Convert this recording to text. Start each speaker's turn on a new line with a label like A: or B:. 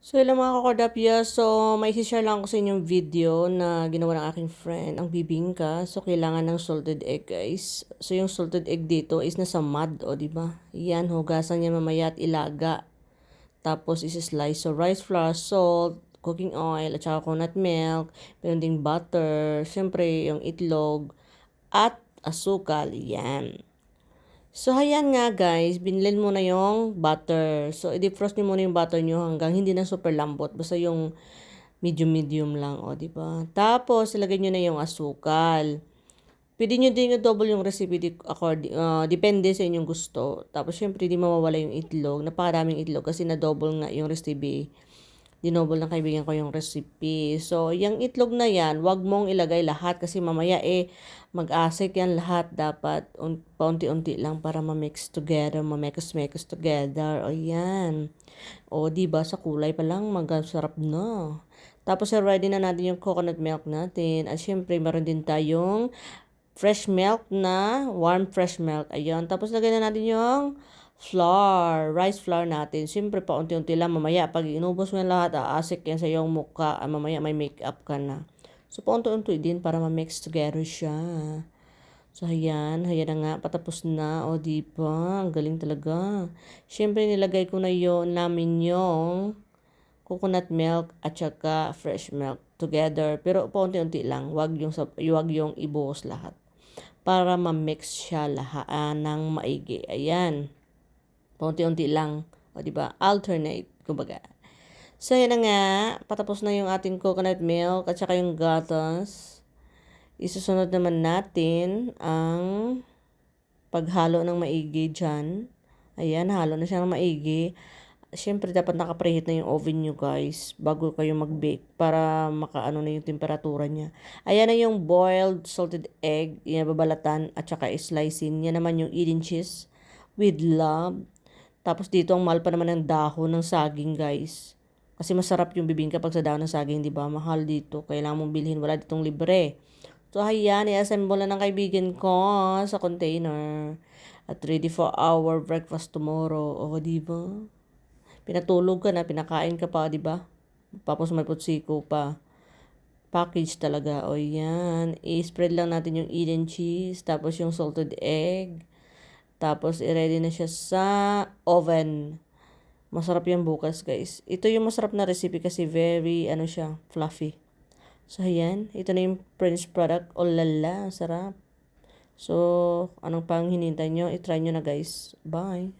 A: So, hello mga kakordapya. So, may share lang ako sa inyong video na ginawa ng aking friend, ang bibingka. So, kailangan ng salted egg, guys. So, yung salted egg dito is nasa mud, o, diba? Yan, hugasan niya mamaya at ilaga. Tapos, isi-slice. So, rice flour, salt, cooking oil, at saka coconut milk, meron ding butter, syempre, yung itlog, at asukal. Yan. So, ayan nga guys, binilin mo na yung butter. So, i-defrost nyo muna yung butter nyo hanggang hindi na super lambot. Basta yung medium-medium lang, o, di ba? Tapos, ilagay nyo na yung asukal. Pwede nyo din i-double yung recipe depende sa inyong gusto. Tapos, syempre, di mawawala yung itlog. Napakaraming itlog kasi na-double nga yung recipe. Dinouble ng kaibigan ko yung recipe. So, yung itlog na yan, wag mong ilagay lahat kasi mamaya mag-asik yan lahat. Dapat paunti-unti lang para ma-mix together, ma-mekos-mekos together. O yan. O, diba sa kulay pa lang, magasarap na. Tapos, ready na natin yung coconut milk natin. At syempre, meron din tayong fresh milk na, warm fresh milk. Ayun. Tapos, lagay na natin yung rice flour natin. Siyempre, paunti-unti lang. Mamaya, pag inubos mo yan lahat, aasik yan sa iyong mukha. Mamaya, may makeup ka na. So, paunti-unti din para ma-mix together siya. So, ayan. Ayan na nga. Patapos na. O, diba? Ang galing talaga. Siyempre, nilagay ko na yun namin yung coconut milk at saka fresh milk together. Pero, paunti-unti lang. Wag yung ibuhos lahat. Para ma-mix siya lahat ng maigi. Ayan. Paunti-unti lang. O, diba? Alternate. Kumbaga. So, yan na nga. Patapos na yung ating coconut milk at saka yung gatas. Isusunod naman natin ang paghalo ng maigi dyan. Ayan, halo na siya ng maigi. Siyempre, dapat nakapreheat na yung oven nyo, guys, bago kayo mag-bake para makaano na yung temperatura niya. Ayan na yung boiled salted egg, babalatan at saka slicing. Yan naman yung Eden cheese with love. Tapos dito, ang mahal pa naman ng dahon ng saging, guys. Kasi masarap yung bibingka pag sa dahon ng saging, di ba? Mahal dito. Kailangan mong bilhin. Wala ditong libre. So, ayan, i-assemble na ng kaibigan ko sa container. At ready for our breakfast tomorrow. O, di ba? Pinatulog ka na, pinakain ka pa, di ba? Tapos may putsiko pa. Package talaga. O, yan. I-spread lang natin yung Eden cheese. Tapos yung salted egg. Tapos, i-ready na siya sa oven. Masarap yan bukas, guys. Ito yung masarap na recipe kasi very, siya, fluffy. So, ayan. Ito na yung Prince product. Oh, lala. Sarap. So, anong pang hinintay nyo? I-try nyo na, guys. Bye.